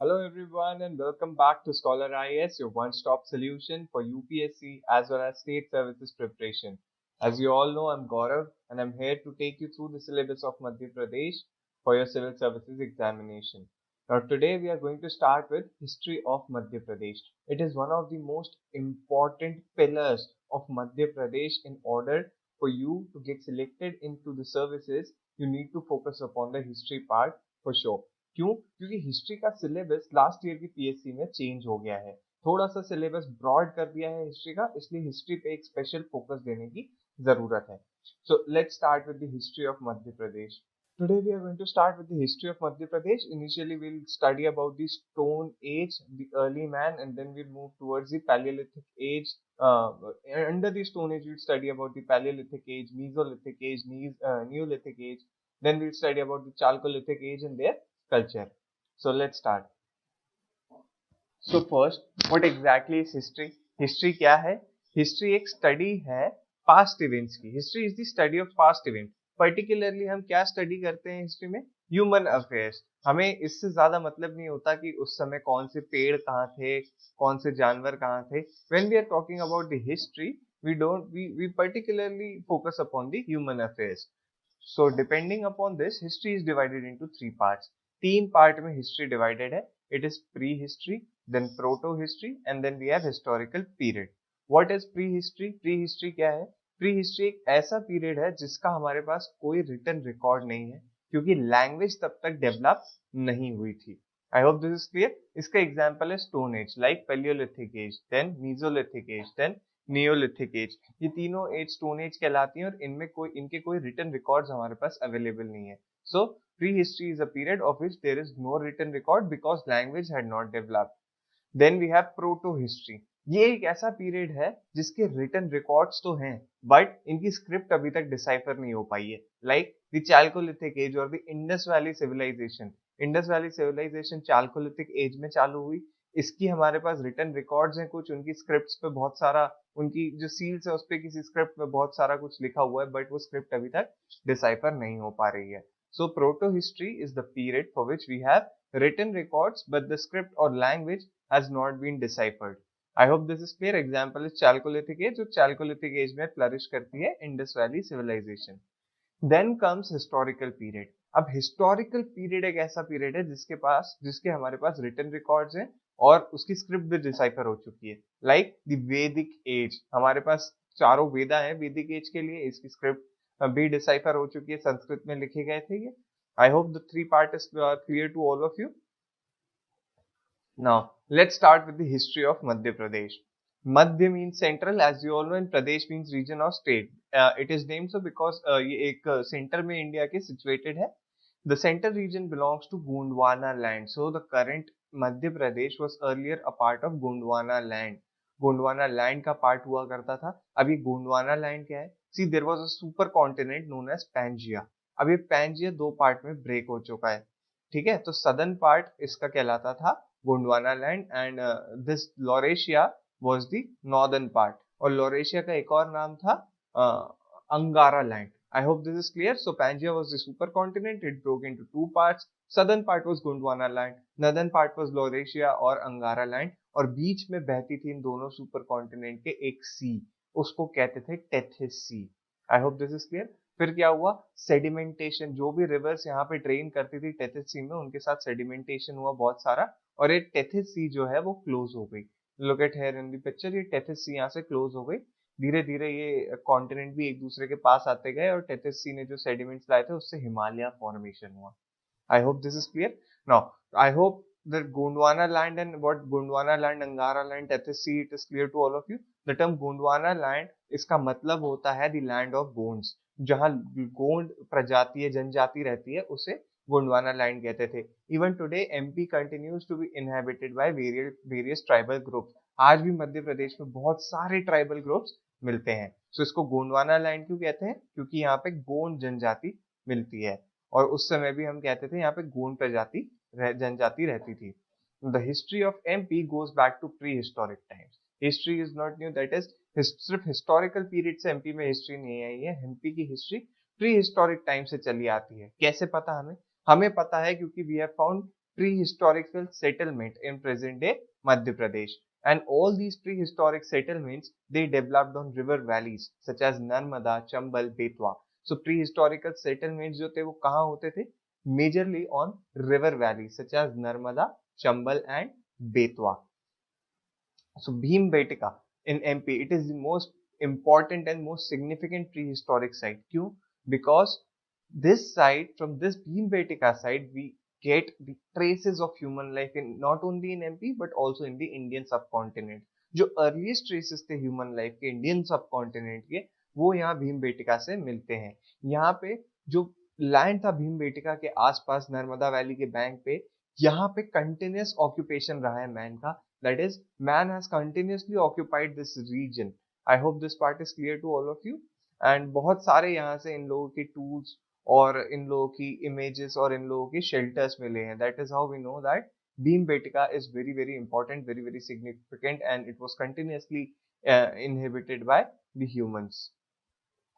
Hello everyone and welcome back to Scholar IS, your one-stop solution for UPSC as well as state services preparation. As you all know, I'm Gaurav and I'm here to take you through the syllabus of Madhya Pradesh for your civil services examination. Now today we are going to start with history of Madhya Pradesh. It is one of the most important pillars of Madhya Pradesh. In order for you to get selected into the services, you need to focus upon the history part for sure. क्यों? क्योंकि history का syllabus last year की PSC में change हो गया है। थोड़ा सा सिलेबस ब्रॉड कर दिया है हिस्ट्री का, इसलिए हिस्ट्री पे एक स्पेशल फोकस देने की जरूरत है। So let's start with the history of Madhya Pradesh. Today we are going to start with the history of Madhya Pradesh. Initially we'll study about the Stone Age, the early man, and then we'll move towards the Paleolithic age. Under the Stone Age we'll study about the Paleolithic age, Mesolithic age, Neolithic age. Then we'll study about the Chalcolithic age and their culture. So let's start. So first, what exactly is history? History क्या है? History एक study है past events की. History is the study of past events. Particularly हम क्या study करते हैं history में? Human affairs. हमें इससे ज्यादा मतलब नहीं होता कि उस समय कौन से पेड़ कहाँ थे, कौन से जानवर कहाँ थे. When we are talking about the history, we particularly focus upon the human affairs. So depending upon this, history is divided into three parts. तीन पार्ट में हिस्ट्री डिवाइडेड है. It is prehistory, then protohistory and then we have historical period. What is prehistory? Prehistory क्या है? Pre history एक ऐसा period है जिसका हमारे पास कोई रिटन रिकॉर्ड नहीं है, क्योंकि लैंग्वेज तब तक डेवलप नहीं हुई थी. I hope this is clear. इसका एग्जाम्पल है stone age, like Palaeolithic age, then Mesolithic age, then Neolithic age. ये तीनों एज स्टोन एज कहलाती हैं और इनके कोई रिटन रिकॉर्ड्स हमारे पास अवेलेबल नहीं है. So prehistory is a period of which there is no written record because language had not developed. Then we have proto-history. ये एक ऐसा पीरियड है जिसके रिटन रिकॉर्ड्स तो हैं, बट इनकी स्क्रिप्ट अभी तक डिसाइफर नहीं हो पाई है. लाइक द चाल्कोलिथिक एज और the Indus valley civilisation. Indus valley civilisation chalcolithic age में चालू हुई. इसकी हमारे पास रिटन रिकॉर्ड्स हैं कुछ, उनकी स्क्रिप्ट्स पे बहुत सारा, उनकी जो सील्स है उस पे किसी स्क्रिप्ट में बहुत सारा कुछ लिखा हुआ है, बट वो स्क्रिप्ट अभी तक डिसाइफर नहीं हो पा रही है. So proto-history is the period for which we have written records, but the script or language has not been deciphered. I hope this is clear. Example is Chalcolithic age, जो Chalcolithic age में flourish करती है Indus Valley civilization. Then comes historical period. अब historical period एक ऐसा period है जिसके हमारे पास written records हैं और उसकी script भी decipher हो चुकी है. Like the Vedic age, हमारे पास चारों वेदा हैं Vedic age के लिए, इसकी script भी डिसाइफर हो चुकी है, संस्कृत में लिखे गए थे ये. I hope the three part is clear to all of you. Now let's start with the history of Madhya Pradesh. Madhya means central, as you all know, and Pradesh means region और state. It is named so because ये एक centre में India के situated है. The central region belongs to Gondwana land. So the current Madhya Pradesh was earlier a part of Gondwana land. Gondwana land का part हुआ करता था. अब ये गोंडवाना लैंड क्या है? See there was a super continent known as Pangaea. अब ये पैंजिया दो पार्ट में ब्रेक हो चुका है. ठीक है, तो सदर्न पार्ट इसका कहलाता था Gondwana land and this Laurasia was the northern part. और लॉरेशिया का एक और नाम था अंगारा land. I hope this is clear. So Pangaea was the supercontinent. It broke into two parts. Southern part was Gondwana land. Northern part was Laurasia और अंगारा land. और बीच में बहती थी इन दोनों सुपर कॉन्टिनेंट के एक सी, उसको कहते थे Tethys sea. I hope this is clear. फिर क्या हुआ? सेडिमेंटेशन. जो भी रिवर्स यहाँ पे ट्रेन करती थी टेथिस सी में, उनके साथ सेडिमेंटेशन हुआ बहुत सारा, और ये टेथिस सी जो है वो क्लोज हो गई. Look at here in the picture. ये टेथिस सी यहाँ से क्लोज हो गई. धीरे धीरे ये कॉन्टिनेंट भी एक दूसरे के पास आते गए और टेथिस सी ने जो सेडिमेंट्स लाए थे उससे हिमालय फॉर्मेशन हुआ. I hope this is clear. Now, I hope that Gondwana land and what Gondwana land, Angara land, Tethys Sea, it is clear to all of you. The term Gondwana land, इसका मतलब होता है the land of Gonds. जहाँ गोंड प्रजाति जनजाति रहती है उसे गोंडवाना लैंड कहते थे. Even today MP continues to be inhabited by various tribal groups. आज भी मध्य प्रदेश में बहुत सारे ट्राइबल ग्रुप्स मिलते हैं. सो इसको गोंडवाना लैंड क्यों कहते हैं? क्योंकि यहाँ पे गोंड जनजाति मिलती है, और उस समय भी हम कहते थे यहाँ पे गोंड प्रजाति जनजाति रहती थी. The history of MP goes back to prehistoric times. History is not new, that is सिर्फ हिस्टोरिकल पीरियड से एमपी में हिस्ट्री नहीं आई है. एमपी की हिस्ट्री प्री हिस्टोरिक टाइम से चली आती है. कैसे पता हमें? हमें पता है क्योंकि we have found prehistorical settlement in present day Madhya Pradesh. And all these prehistoric settlements, they developed on river valleys such as Narmada, Chambal, Betwa. So prehistorical settlements जो थे वो कहाँ होते थे? Majorly on river valleys such as Narmada, Chambal and Betwa. So Bhimbetka in MP, it is the most important and most significant prehistoric site. क्यों? Because this site, from this Bhimbetka site, we get the traces of human life in not only in MP but also in the Indian subcontinent. जो earliest traces थे human life के Indian subcontinent के, वो यहाँ भीमबेटका से मिलते हैं. यहाँ पे जो लैंड था भीमबेटका के आसपास नर्मदा वैली के बैंक पे, यहाँ पे कंटिन्यूस ऑक्यूपेशन रहा है मैन का. That is, man has continuously occupied this region. I hope this part is clear to all of you. And बहुत सारे यहाँ से इन लोगों के tools और इन लोगों की images और इन लोगों के shelters मिले हैं. That is how we know that Bhimbetka is very very important, very very significant, and it was continuously inhabited by the humans.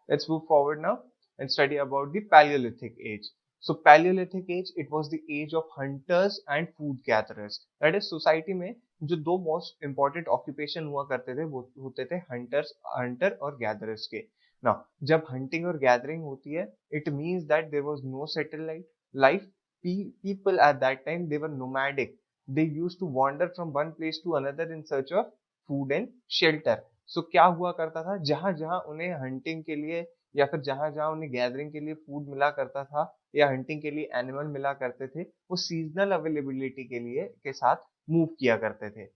Let's move forward now and study about the Paleolithic age. So Paleolithic age, it was the age of hunters and food gatherers. That is, society में जो दो most important occupation हुआ करते थे वो होते थे Hunter और गैदरर्स के. नाउ जब हंटिंग और गैदरिंग होती है, it means that there was no settled life. People at that time, they were nomadic. They used to wander from one place to another in search of food and shelter. So क्या हुआ करता था, जहां जहां उन्हें hunting के लिए या फिर जहां जहां उन्हें गैदरिंग के लिए फूड मिला करता था या हंटिंग के लिए एनिमल मिला करते थे, वो सीजनल अवेलेबिलिटी के लिए के साथ मूव किया करते थे.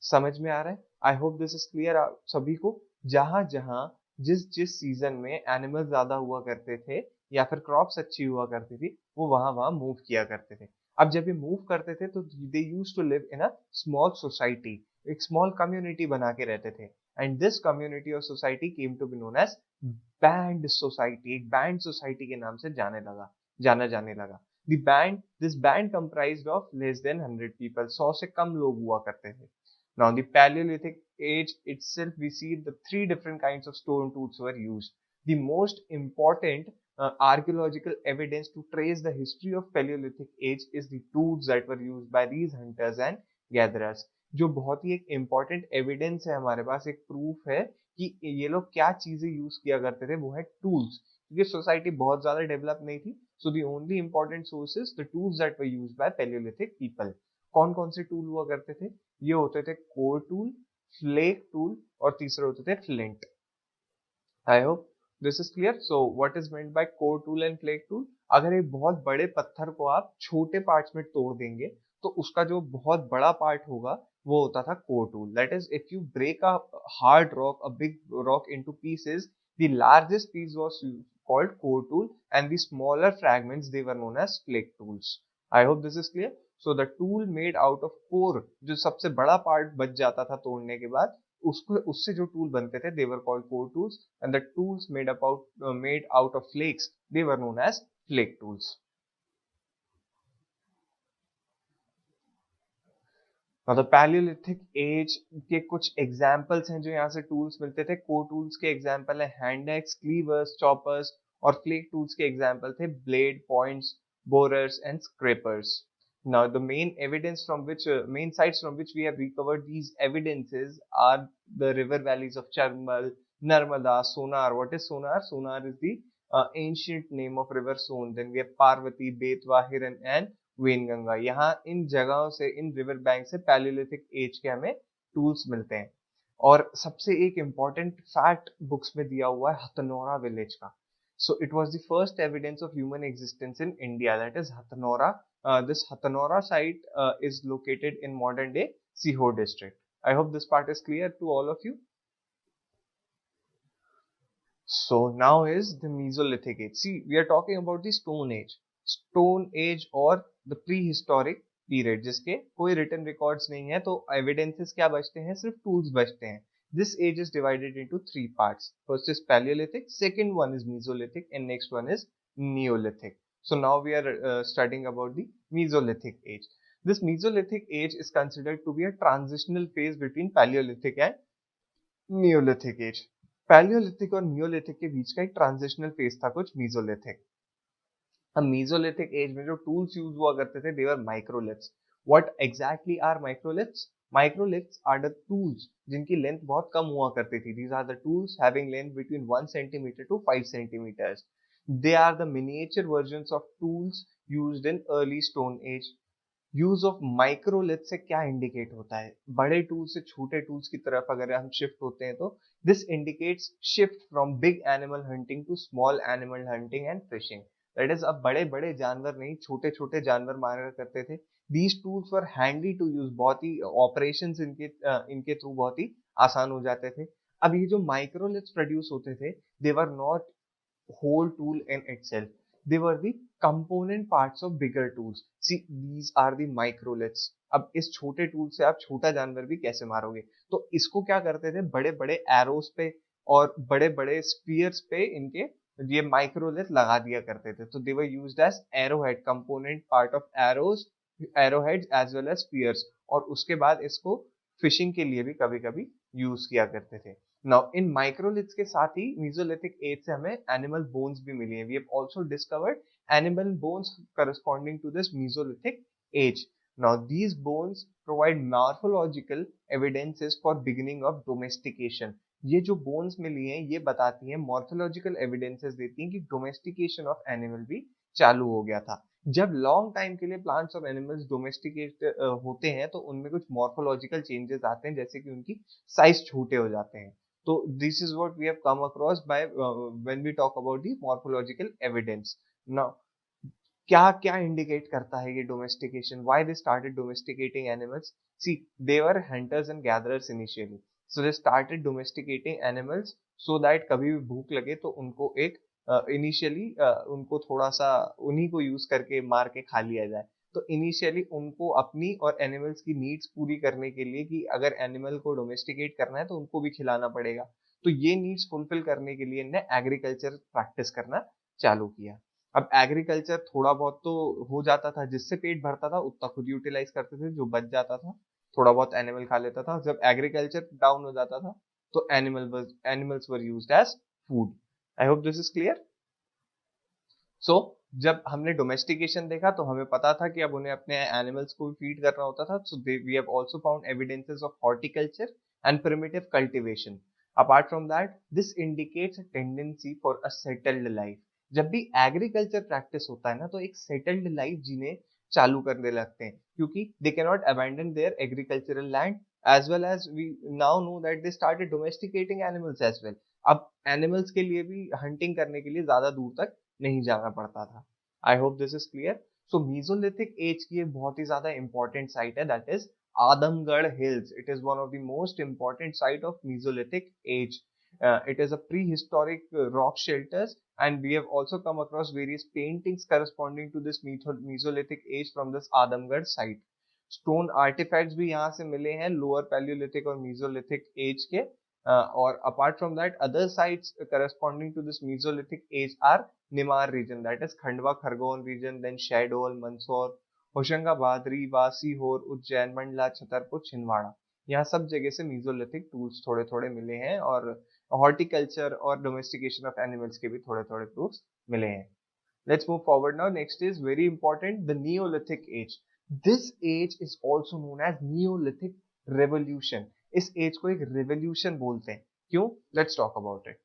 समझ में आ रहा है? आई होप दिस इज क्लियर आप सभी को. जहां जहां जिस जिस सीजन में एनिमल ज्यादा हुआ करते थे या फिर क्रॉप्स अच्छी हुआ करती थी, वो वहां वहां मूव किया करते थे. अब जब ये मूव करते थे तो they used to live in a small society, एक स्मॉल कम्युनिटी बना के रहते थे. एंड दिस कम्युनिटी और society came to be known as band society. एक बैंड सोसाइटी के नाम से जाना जाने लगा. This band comprised of less than 100 people. 100 से कम लोग हुआ करते थे. Now, the Paleolithic age itself, we see the three different kinds of stone tools were used. The most important archaeological evidence to trace the history of Paleolithic age is the tools that were used by these hunters and gatherers. जो बहुत ही एक important evidence है हमारे पास, एक proof है कि ये लोग क्या चीजें यूज किया करते थे, वो है tools. क्योंकि सोसाइटी बहुत ज्यादा डेवलप नहीं थी. So the only important sources, the tools that were used by Paleolithic people. कौन कौन से टूल हुआ करते थे? ये होते थे कोर टूल, फ्लेक टूल और तीसरे होते थे flint. I hope this is clear. So what is meant by core tool and flake tool? अगर एक बहुत बड़े पत्थर को आप छोटे पार्ट्स में तोड़ देंगे तो उसका जो बहुत बड़ा पार्ट होगा वो होता था core tool. That is, if you break a hard rock, a big rock into pieces, the largest piece was called core tool and the smaller fragments, they were known as flake tools. I hope this is clear. So the tool made out of core, जो सबसे बड़ा part बच जाता था तोड़ने के बाद, उसको उससे जो टूल बनते थे, they were called core tools, and the tools made out of flakes, they were known as flake tools. Now the Paleolithic age के कुछ एग्जाम्पल्स हैं जो यहाँ से टूल्स मिलते थे. कोर टूल्स के एग्जाम्पल है हैंड एक्स, क्लीवर्स, चॉपर्स, और फ्लेक टूल्स के एग्जाम्पल थे blade, points, borers and scrapers. Now the main sites from which we have recovered these evidences are the river valleys of Chambal, Narmada, Sonar. What is Sonar? Sonar is the ancient name of river Son. Then we have Parvati, Betwa, Hiran and Wainganga. यहाँ इन जगहों से, इन river bank से Palaeolithic as के हमें tools मिलते हैं. और सबसे एक इम्पॉर्टेंट फैक्ट बुक्स में दिया हुआ है हथनोरा विलेज का. So it was the first evidence of human existence in India, that is Hathnora. This Hathnora site is located in modern day Sehore district. I hope this part is clear to all of you. So now is the Mesolithic age. See, we are talking about the Stone Age or the prehistoric period, जिसके कोई written records नहीं है, तो evidences क्या बचते हैं? सिर्फ tools बचते हैं. This age is divided into three parts. First is Paleolithic, second one is Mesolithic, and next one is Neolithic. So now we are studying about the Mesolithic age. This Mesolithic age is considered to be a transitional phase between Paleolithic and Neolithic age. Palaeolithic और Neolithic के बीच का एक transitional phase था कुछ mesolithic. अब mesolithic age में जो tools use हुआ करते थे they were microliths. What exactly are microliths? Microliths are the tools जिनकी लेंथ बहुत कम हुआ करती थी. These are the tools having length between 1 centimeter to 5 centimeters. They are the miniature versions of tools used in early Stone Age. Use of microlith से क्या indicate होता है? बड़े टूल से छोटे टूल्स की तरफ अगर हम शिफ्ट होते हैं तो this indicates shift from big animal hunting to small animal hunting and fishing. That is, अब बड़े बड़े जानवर नहीं, छोटे छोटे जानवर मारा करते थे. These tools were handy to use, बहुत ही ऑपरेशंस इनके थ्रू बहुत ही आसान हो जाते थे. अब ये जो माइक्रोलिथ्स प्रोड्यूस होते थे they were not whole tool in itself. They were the component parts of bigger tools. See, these are the microliths. अब इस छोटे टूल से आप छोटा जानवर भी कैसे मारोगे? तो इसको क्या करते थे, बड़े बड़े एरोस पे और बड़े बड़े स्पीयर्स पे इनके ये माइक्रोलिथ लगा दिया करते थे. तो they were used as arrowhead, component part of arrows, arrowheads as well as spears. और उसके बाद इसको फिशिंग के लिए भी कभी कभी यूज किया करते थे. नाउ इन माइक्रोलिथ्स के साथ ही मीसोलिथिक एज से हमें एनिमल बोन्स भी मिली हैं. We have also discovered animal bones corresponding to this mesolithic age. Now these bones provide morphological evidences for beginning of domestication. ये जो बोन्स मिली हैं ये बताती हैं, मॉर्फोलॉजिकल एविडेंसेस देती हैं कि डोमेस्टिकेशन ऑफ एनिमल भी चालू हो गया था. जब लॉन्ग टाइम के लिए प्लांट्स और एनिमल्स डोमेस्टिकेट होते हैं तो उनमें कुछ मॉर्फोलॉजिकल चेंजेस आते हैं, जैसे कि उनकी साइज छोटे हो जाते हैं. So this is what we have come across by when we talk about the morphological evidence. Now, क्या क्या इंडिकेट करता है ये domestication? Why they started domesticating animals? See, they were hunters and gatherers initially, so they started domesticating animals so that कभी भी भूख लगे तो उनको एक इनिशियली उनको थोड़ा सा उन्हीं को यूज करके मार के खा लिया जाए. तो इनिशियली उनको अपनी और एनिमल्स की नीड्स पूरी करने के लिए, कि अगर एनिमल को डोमेस्टिकेट करना है तो उनको भी खिलाना पड़ेगा, तो ये नीड्स फुलफिल करने के लिए इन्हें एग्रीकल्चर प्रैक्टिस करना चालू किया. अब एग्रीकल्चर थोड़ा बहुत तो हो जाता था, जिससे पेट भरता था उतना खुद यूटिलाइज करते थे, जो बच जाता था थोड़ा बहुत एनिमल खा लेता था. जब एग्रीकल्चर डाउन हो जाता था तो animals were used as food. I hope this is clear. So जब हमने डोमेस्टिकेशन देखा तो हमें पता था कि अब उन्हें अपने एनिमल्स को भी फीड करना होता था. So we have also found evidences of horticulture and primitive cultivation. Apart from that this indicates a tendency for a settled life. जब भी एग्रीकल्चर प्रैक्टिस होता है ना तो एक सेटल्ड लाइफ जीने चालू करने लगते हैं, क्योंकि they can not abandon their agricultural land. As well as we now know that they started domesticating animals as well. अब एनिमल्स के लिए भी हंटिंग करने के लिए ज्यादा दूर तक नहीं जाना पड़ता था. I hope this is clear. So mesolithic age की एक बहुत ही ज्यादा इंपॉर्टेंट साइट है, that is Adamgarh hills. It is one of the most important site of mesolithic age. It is a prehistoric rock shelters, and we have also come across various paintings corresponding to this Mesolithic age from this Adamgarh site. Stone artifacts भी यहाँ से मिले हैं lower Paleolithic और Mesolithic age के. और apart from that, other sites corresponding to this Mesolithic age are Nimar region, that is Khandwa Khargone region, then Shahdol, Mandsaur, Hoshangabad, Rewa, Sehore, Ujjain, Mandla, Chhatarpur, Chhindwara. यहाँ सब जगह से मीजोलिथिक टूल्स थोड़े थोड़े मिले हैं, और हॉर्टिकल्चर और डोमेस्टिकेशन ऑफ एनिमल्स के भी थोड़े थोड़े प्रूफ्स मिले हैं. Let's move forward now. Next is very important, the Neolithic age. This age is also known as Neolithic Revolution. इस एज को एक रेवोल्यूशन बोलते हैं. क्यों? Let's talk about it.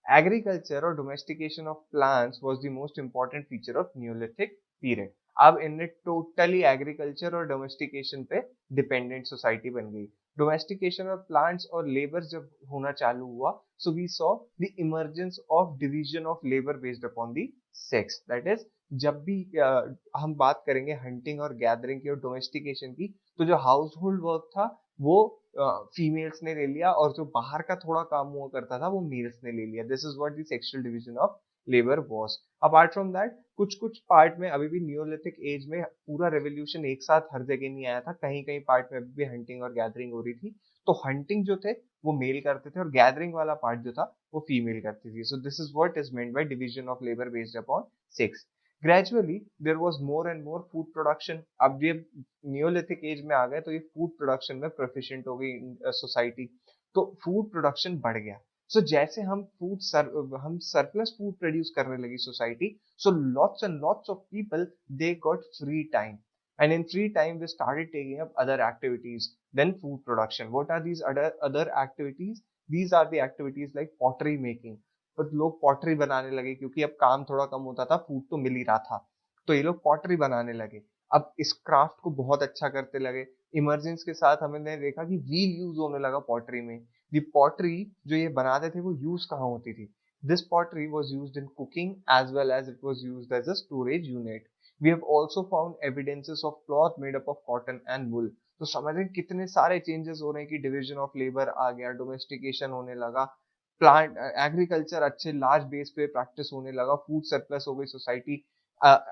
Agriculture or domestication of plants was the most important feature of Neolithic period. अब इनने totally agriculture और domestication पे डिपेंडेंट सोसाइटी बन गई. डोमेस्टिकेशन ऑफ प्लांट्स और लेबर जब होना चालू हुआ, so we saw the emergence of division of labour based upon the sex. That is, जब भी हम बात करेंगे हंटिंग और गैदरिंग की और डोमेस्टिकेशन की, तो जो हाउस होल्ड वर्क था वो फीमेल्स ने ले लिया, और जो बाहर का थोड़ा काम हुआ करता था वो मेल्स ने ले लिया. This is what the sexual division of labour was. Apart from that कुछ कुछ पार्ट में अभी भी नियोलिथिक एज में पूरा रेवोल्यूशन एक साथ हर जगह नहीं आया था. कहीं कहीं पार्ट में अभी भी हंटिंग और गैदरिंग हो रही थी. तो हंटिंग जो थे वो मेल करते थे और गैदरिंग वाला पार्ट जो था वो फीमेल करती थी. So this is what is meant by division of labour based upon sex. Gradually there was more and more food production. अब ये नियोलिथिक एज में आ गए तो ये फूड प्रोडक्शन में प्रोफिशिएंट हो गई सोसाइटी, तो फूड प्रोडक्शन बढ़ गया. सो जैसे हम सरप्लस फूड प्रोड्यूस करने लगी society, so lots and lots of people they got free time, and in free time they started taking up other activities than food production. What are these other activities? These are the activities like pottery making. तो लोग pottery बनाने लगे क्योंकि अब काम थोड़ा कम होता था, फूड तो मिल ही रहा था, तो ये लोग पॉटरी बनाने लगे। अब इस क्राफ्ट को बहुत अच्छा करते लगे। इमरजेंस के साथ हमने देखा कि व्हील यूज होने लगा पॉटरी में। दी पॉटरी जो ये बनाते थे वो यूज कहाँ होती थी? This pottery was use in cooking as well as it was use as a storage unit. We have also found evidences of cloth made up of cotton and wool. तो समझ रहे कितने सारे चेंजेस हो रहे हैं कि डिवीजन ऑफ लेबर आ गया, डोमेस्टिकेशन होने लगा, प्लांट एग्रीकल्चर अच्छे लार्ज बेस पे प्रैक्टिस होने लगा, फूड सरप्लस हो गई, सोसाइटी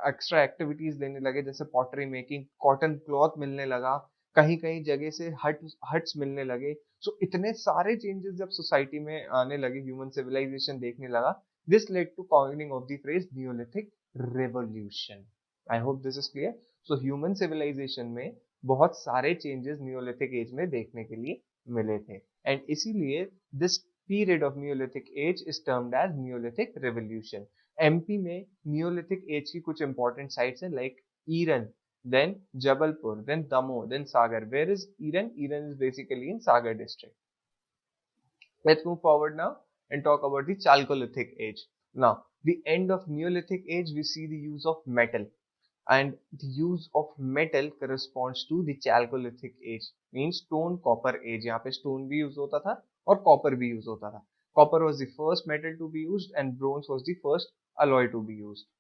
एक्स्ट्रा एक्टिविटीज देने लगे जैसे पॉटरी मेकिंग, कॉटन क्लॉथ मिलने लगा, कहीं कहीं जगह से हट्स मिलने लगे। सो इतने सारे चेंजेस जब सोसाइटी में आने लगे, ह्यूमन सिविलाइजेशन देखने लगा, this led to coining of the phrase neolithic revolution. I hope this is clear. So human civilisation में बहुत सारे चेंजेस नियोलिथिक एज में देखने के लिए मिले थे, एंड इसीलिए this period of neolithic age is termed as neolithic revolution. MP में नियोलिथिक एज की कुछ इंपॉर्टेंट साइट्स हैं like Eran, then Jabalpur, then Damoh, then Sagar. Where is Iran? Iran is basically in Sagar district. Let's move forward now and talk about the Chalcolithic age. Now, the end of Neolithic age, we see the use of metal, and the use of metal corresponds to the Chalcolithic age, means stone copper age. यहाँ पे stone भी use होता था और copper भी use होता था. Copper was the first metal to be used and bronze was the first alloy to be used.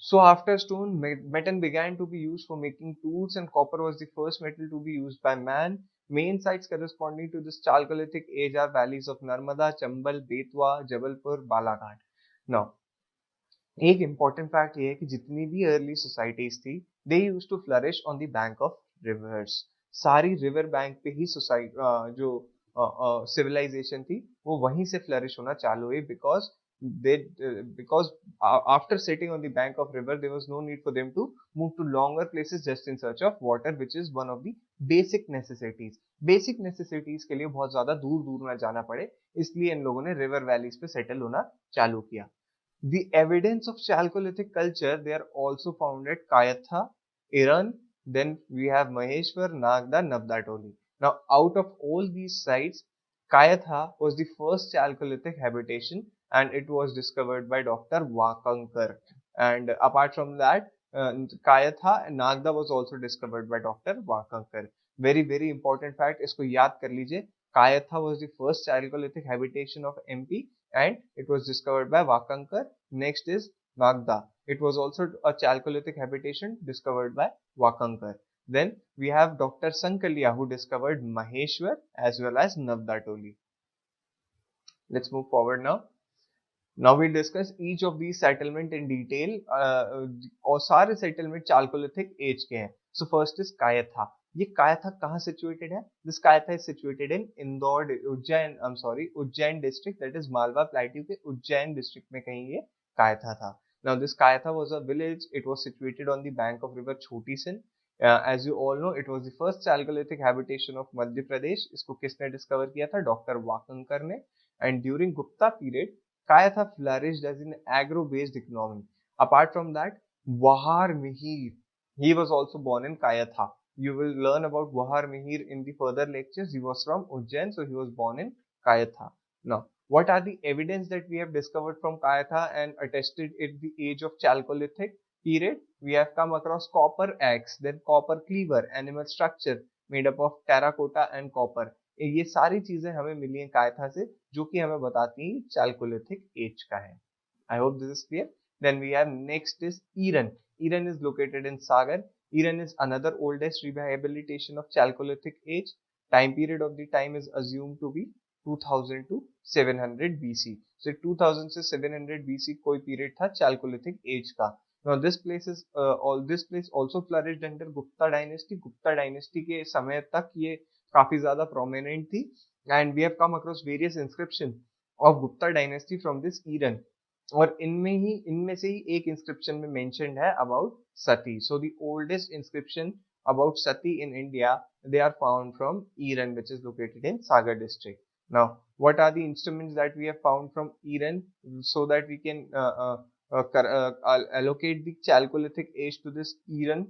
So after stone, metal began to be used for making tools and copper was the first metal to be used by man. Main sites corresponding to this Chalcolithic age are valleys of Narmada, Chambal, Betwa, Jabalpur, Balaghat. Now, एक important fact ये है कि जितनी भी early societies थी, they used to flourish on the bank of rivers. सारी river bank पे ही जो civilization थी, वो वहीं से flourish होना चालू हुई because after sitting on the bank of river there was no need for them to move to longer places just in search of water, which is one of the basic necessities के लिए बहुत ज्यादा दूर दूर ना जाना पड़े, इसलिए इन लोगों ने river valleys पे settle होना चालू किया। The evidence of Chalcolithic culture, they are also found at Kayatha, Iran, then we have Maheshwar, Nagda, Navdatoli. Now out of all these sites, Kayatha was the first Chalcolithic habitation and it was discovered by Dr. Wakankar. And apart from that, Kayatha and Nagda was also discovered by Dr. Wakankar. Very very important fact, इसको याद कर लीजिए। Kayatha was the first Chalcolithic habitation of MP and it was discovered by Wakankar. Next is Nagda. It was also a Chalcolithic habitation discovered by Wakankar. Then we have Dr. Sankalia who discovered Maheshwar as well as Navdatoli. Let's move forward now. Now we'll discuss each of these settlement in detail. और सारे settlement Chalcolithic age के हैं. So first is Kayatha. ये कायथा कहाँ situated है? This Kayatha is situated in Indore, Ujjain district, that is Malwa Plateau के Ujjain district में कहीं ये कायथा था. Now this Kayatha was a village. It was situated on the bank of river Choti Sin. As you all know, it was the first Chalcolithic habitation of Madhya Pradesh. इसको किसने discover किया था? Dr. Wakankar ने. And during Gupta period, Kayatha flourished as an agro-based economy. Apart from that, Wahar Mihir, he was also born in Kayatha. You will learn about Wahar Mihir in the further lectures. He was from Ujjain, so he was born in Kayatha. Now, what are the evidence that we have discovered from Kayatha and attested at the age of Chalcolithic period? We have come across copper axe, then copper cleaver, animal structure made up of terracotta and copper. ये सारी चीजें हमें मिली हैं कायथा से, जो कि हमें बताती हैं Chalcolithic एज का है। I hope this is clear. Then we have next is Iran. Iran is located in Sagar. Iran is another oldest rehabilitation of Chalcolithic age. Time period of the time is assumed to be 2000 to 700 BC. So 2000 से 700 BC कोई period था Chalcolithic age का. Now this place also flourished under Gupta dynasty. Gupta dynasty के समय तक ये काफी ज्यादा प्रोमिनेंट थी, and we have come across various inscription of Gupta dynasty from this Eran, और इनमें से ही एक इंस्क्रिप्शन में मेंशन्ड है about sati. So the oldest inscription about sati in India, they are found from Eran, which is located in Sagar district. Now, what are the instruments that we have found from Iran so that we can allocate the Chalcolithic age to this Iran?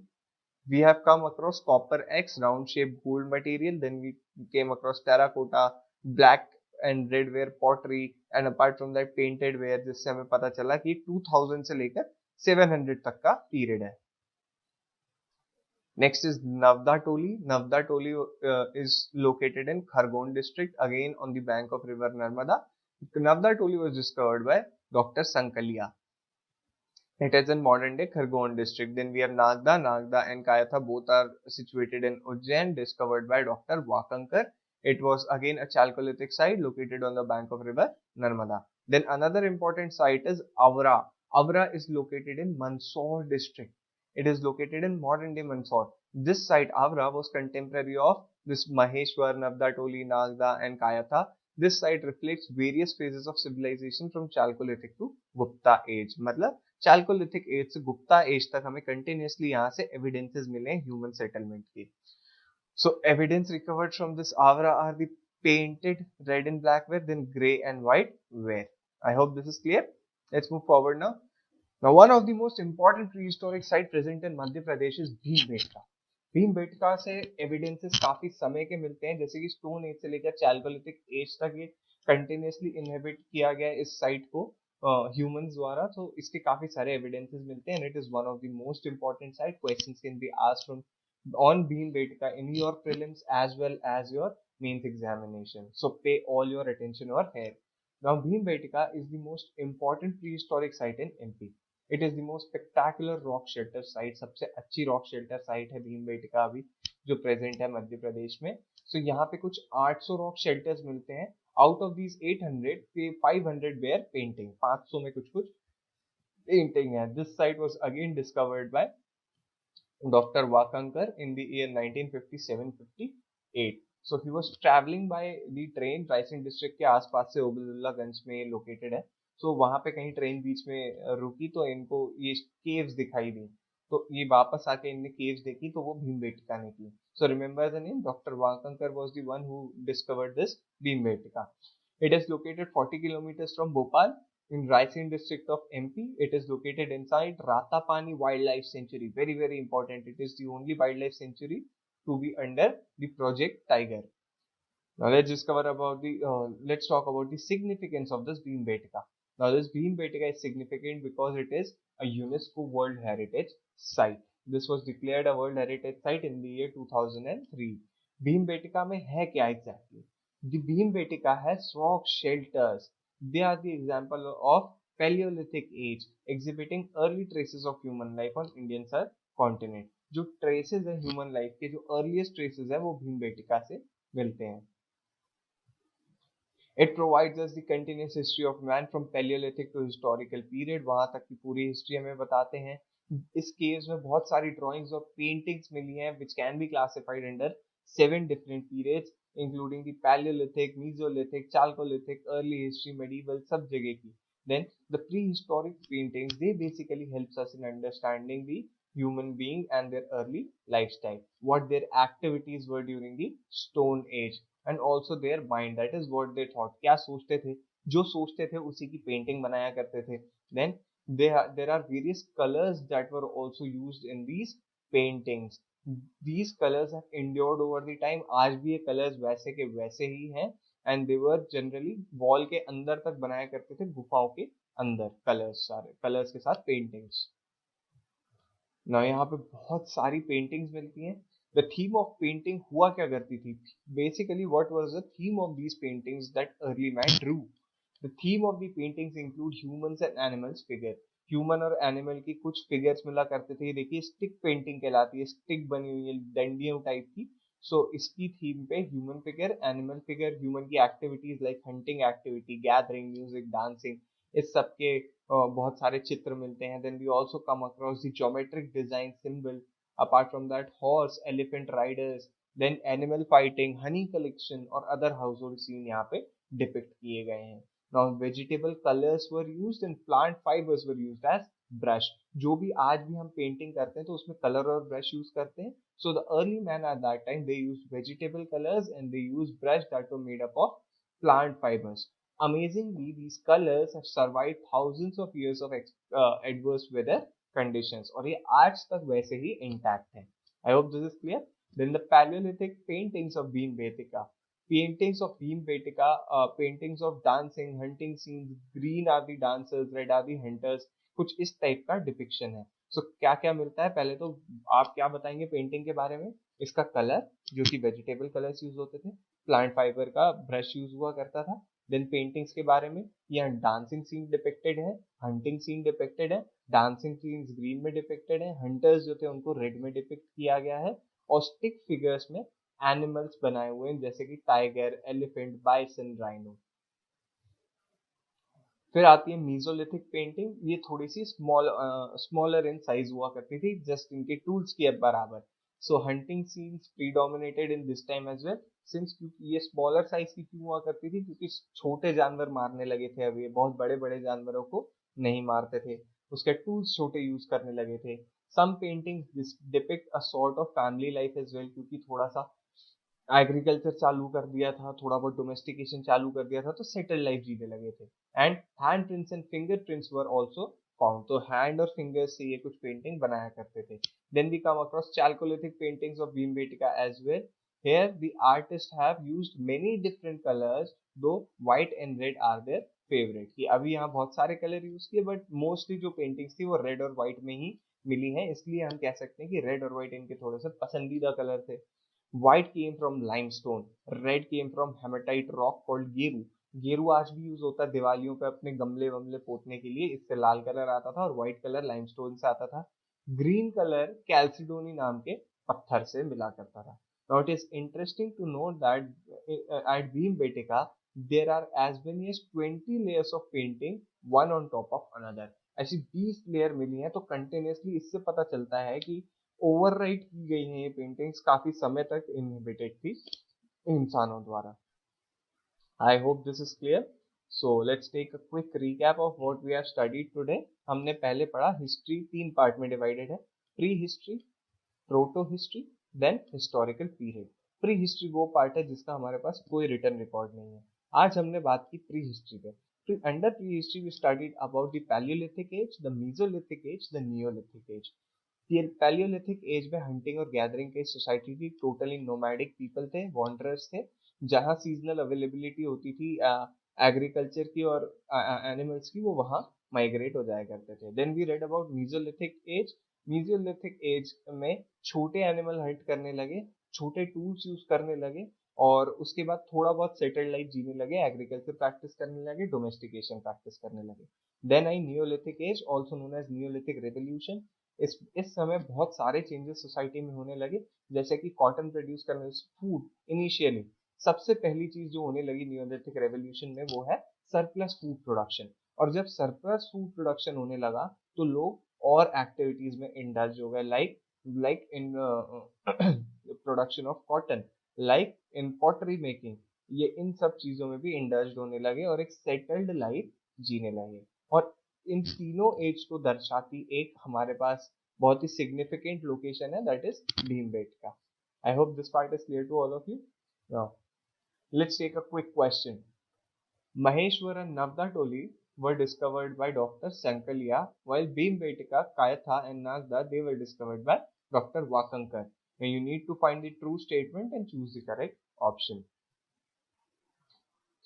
We have come across copper X, round shaped gold material. Then we came across terracotta, black and red ware pottery, and apart from that painted ware, जिससे हमें पता चला कि 2000 से लेकर 700 तक का period है. Next is Navda Toli. Navda Toli is located in Khargon district, again on the bank of river Narmada. Navda Toli was discovered by Dr. Sankalia. It is in modern day Khargon district. Then we have Nagda. Nagda and Kayatha both are situated in Ujjain, discovered by Dr. Wakankar. It was again a Chalcolithic site located on the bank of river Narmada. Then another important site is Avra. Avra is located in Mandsaur district. It is located in modern day Mandsaur. This site, Avra, was contemporary of this Maheshwar, Navda Toli, Nagda, and Kayatha. This site reflects various phases of civilization from Chalcolithic to Gupta age. मतलब chalcolithic as से Gupta as तक हमें continuously यहाँ से evidences मिले human settlement के. So evidence recovered from this Avra are the painted red and black ware, then grey and white ware. I hope this is clear. Let's move forward now. Now one of the most important prehistoric site present in Madhya Pradesh is Bhimbetka. Bhimbetka से evidences काफी समय के मिलते हैं, जैसे कि stone age से लेकर चैल्कोलिथिक एज तक ये कंटिन्यूसली इनहेबिट किया गया इस साइट को ह्यूमंस द्वारा. तो इसके काफी सारे एविडेंसेस मिलते हैं. It is one of the most important site. Questions can be asked from on Bhimbetka in your prelims as well as your mains examination. So pay all your attention over here. Now Bhimbetka is the most important prehistoric site in MP. It is the most spectacular rock shelter site. सबसे अच्छी rock shelter site है भीमबेटका अभी जो present है मध्य प्रदेश में. So यहाँ पे कुछ 800 rock shelters मिलते हैं. Out of these 800, 500 were painting. 500 में कुछ कुछ painting है. This site was again discovered by Dr. Wakankar in the year 1957-58. So he was traveling by the train. Raisen district के आसपास से ओबेदुल्लागंज में लोकेटेड है. सो वहां पे कहीं ट्रेन बीच में रुकी तो इनको ये केव्स दिखाई दी. तो ये वापस आके इनने केव्स देखी तो वो भीमबेटका निकली. So remember the name. Dr. Wakankar was the one who discovered this Bhimbetka. It is located 40 kilometers from Bhopal in Raisen district of MP. It is located inside Ratapani Wildlife Sanctuary. Very, very important. It is the only wildlife sanctuary to be under the Project Tiger. Now let's talk about the significance of this Bhimbetka. Now this Bhimbetka is significant because it is a UNESCO World Heritage Site. This was declared a World Heritage Site in the year 2003. Bhimbetka में है क्या exactly? The Bhimbetka has rock shelters. They are the example of Paleolithic age, exhibiting early traces of human life on Indian subcontinent. जो traces है human life के, जो earliest traces है वो भीमबेटका से मिलते हैं. It provides us the continuous history of man from Paleolithic to historical period. वहां तक की पूरी हिस्ट्री हमें बताते हैं. इस केव्स में बहुत सारी ड्राइंग्स और पेंटिंग्स मिली हैं which can be classified under 7 different periods including the Paleolithic, Mesolithic, Chalcolithic, early history, medieval, सब जगह की. Then the prehistoric paintings, they basically helps us in understanding the human being and their early lifestyle, what their activities were during the Stone Age, and also their mind, that is what they thought. क्या सोचते थे, जो सोचते थे उसी की painting बनाया करते थे. Then there are various colors that were also used in these paintings. These colors have endured over the time. आज भी ये colors वैसे के वैसे ही हैं. And they were generally wall के अंदर तक बनाया करते थे, गुफाओं के अंदर. कलर्स, सारे कलर्स के साथ पेंटिंग्स. ना यहाँ पे बहुत सारी पेंटिंग्स मिलती हैं. द थीम ऑफ पेंटिंग हुआ क्या करती थी, basically what was the theme of these paintings that early man Drew. The theme of the paintings include humans and animals figure. Human और एनिमल की कुछ फिगर्स मिला करते थे. देखिए स्टिक पेंटिंग कहलाती है, स्टिक बनी हुई है डंडियों टाइप की. सो इसकी थीम पे human figure, animal figure, human की activities like hunting activity, gathering, music, dancing, इस सब के बहुत सारे चित्र मिलते हैं. Then we also come across the geometric design symbol. Apart from that horse, elephant riders, then animal fighting, honey collection और अदर हाउस होल्ड सीन यहाँ पे डिपिक्ट किए गए हैं. Now vegetable colours were used and plant fibres were used as brush. जो भी आज भी हम पेंटिंग करते हैं तो उसमें कलर और ब्रश यूज करते हैं. So the early man at that time they used vegetable colours and they used brush that were made up of plant fibers. Amazingly, these colors have survived thousands of years of adverse weather conditions और ये आज तक वैसे ही intact है. I hope this is clear. Then the Paleolithic paintings of Bhimbetka. Paintings of Bhimbetka, paintings of dancing, hunting scenes, green are the dancers, red are the hunters. कुछ इस type का depiction है. सो क्या क्या मिलता है, पहले तो आप क्या बताएंगे पेंटिंग के बारे में. इसका कलर जो कि वेजिटेबल कलर्स यूज होते थे, प्लांट फाइबर का ब्रश यूज हुआ करता था. देन पेंटिंग्स के बारे में, यहाँ डांसिंग सीन डिपिक्टेड है, हंटिंग सीन डिपिक्टेड है. डांसिंग सीन्स ग्रीन में डिपिक्टेड है, हंटर्स जो थे उनको रेड में डिपिक्ट किया गया है, और स्टिक फिगर्स में एनिमल्स बनाए हुए हैं जैसे कि टाइगर, एलिफेंट, बाइसन, राइनो. फिर आती है मीजोलिथिक पेंटिंग. ये थोड़ी सी स्मॉलर इन साइज हुआ करती थी, जस्ट इनके टूल्स के बराबर. So hunting scenes predominated in this time as well. Since क्योंकि ये स्मॉलर साइज की क्यों हुआ करती थी, क्योंकि छोटे जानवर मारने लगे थे, अभी बहुत बड़े बड़े जानवरों को नहीं मारते थे, उसके टूल्स छोटे यूज करने लगे थे. Some paintings depict a sort of family life as well, क्योंकि थोड़ा सा एग्रीकल्चर चालू कर दिया था, थोड़ा बहुत डोमेस्टिकेशन चालू कर दिया था, तो सेटल लाइफ जीने लगे थे. And hand prints and finger prints were also found. तो हैंड और फिंगर्स से ये कुछ पेंटिंग बनाया करते थे. Then we come across chalcolithic paintings of Bhimbetka as well. Here the artists have used many different colors, though white and red are their favorite. कि अभी यहाँ बहुत सारे कलर यूज किए, बट मोस्टली जो पेंटिंग्स थी वो रेड और व्हाइट में ही मिली हैं, इसलिए हम कह सकते हैं कि रेड और व्हाइट इनके थोड़े से पसंदीदा कलर थे. White came from limestone, red came from hematite rock called गेरू. गेरू आज भी यूज होता है दिवालियों पे अपने गमले वमले पोतने के लिए, इससे लाल कलर आता था, और व्हाइट कलर लाइमस्टोन से आता था. ग्रीन कलर कैल्सिडोनी नाम के पत्थर से मिला करता था. Now it is interesting to note that at Bhimbetka there are as many as 20 layers of painting, one on top of another. ऐसी 20 लेयर मिली हैं, तो कंटिन्यूसली इससे पता चलता है कि ओवरराइट की गई हैं ये पेंटिंग्स, काफी समय तक इनहिबिटेड थी इंसानों द्वारा. I hope this is clear. So let's take a quick recap of what we have studied today. हमने पहले पढ़ा हिस्ट्री 3 पार्ट में डिवाइडेड है, prehistory, protohistory, then historical period. Prehistory वो पार्ट है जिसका हमारे पास कोई रिटर्न रिकॉर्ड नहीं है. आज हमने बात की प्री हिस्ट्री पे. Under prehistory we studied about the palaeolithic age, the mesolithic age, the neolithic age. Palaeolithic age में हंटिंग और गैदरिंग की सोसाइटी थी, टोटली नोमैडिक पीपल थे, वॉन्डरर्स थे, जहाँ सीजनल अवेलेबिलिटी होती थी एग्रीकल्चर की और एनिमल्स की, वो वहाँ माइग्रेट हो जाया करते थे. Then we read about mesolithic age. Mesolithic age में छोटे एनिमल हंट करने लगे, छोटे टूल्स यूज करने लगे, और उसके बाद थोड़ा बहुत सेटल्ड लाइफ जीने लगे, एग्रीकल्चर प्रैक्टिस करने लगे, डोमेस्टिकेशन प्रैक्टिस करने लगे. देन आई neolithic age, also known as neolithic revolution. इस समय बहुत सारे चेंजेस सोसाइटी में होने लगे, जैसे कि कॉटन प्रोड्यूस करने, फूड. इनिशियली सबसे पहली चीज जो होने लगी नियोलिथिक रेवोल्यूशन में वो है सरप्लस फूड प्रोडक्शन. और जब सरप्लस फूड प्रोडक्शन होने लगा तो लोग और एक्टिविटीज में इंडल्ज हो गए, like in production of cotton, like in pottery making. ये इन सब चीजों में भी इंडल्ज होने लगे और एक सेटल्ड लाइफ जीने लगे. और इन तीनों एज को दर्शाती एक हमारे पास बहुत ही सिग्निफिकेंट लोकेशन है, that is Bhimbetka. I hope this part is clear to all of you. Now let's take a quick question. Maheshwar and Navdatoli were discovered by Dr. Sankalia, while Bhimbetka, Kayatha and Nagda, they were discovered by Dr. Wakankar. And you need to find the true statement and choose the correct option.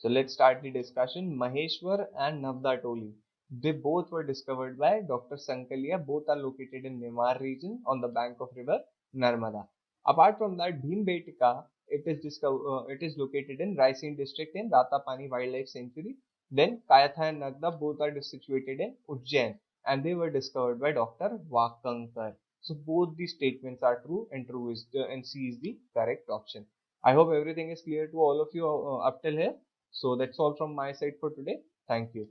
So let's start the discussion. Maheshwar and Navdatoli, they both were discovered by Dr. Sankalia. Both are located in Nimar region on the bank of river Narmada. Apart from that, Bhimbetka, it is located in Raisen district in Ratapani Wildlife Sanctuary. Then Kayatha and Nagda both are situated in Ujjain, and they were discovered by Dr. Wakankar. So both these statements are true, and and C is the correct option. I hope everything is clear to all of you up till here. So that's all from my side for today. Thank you.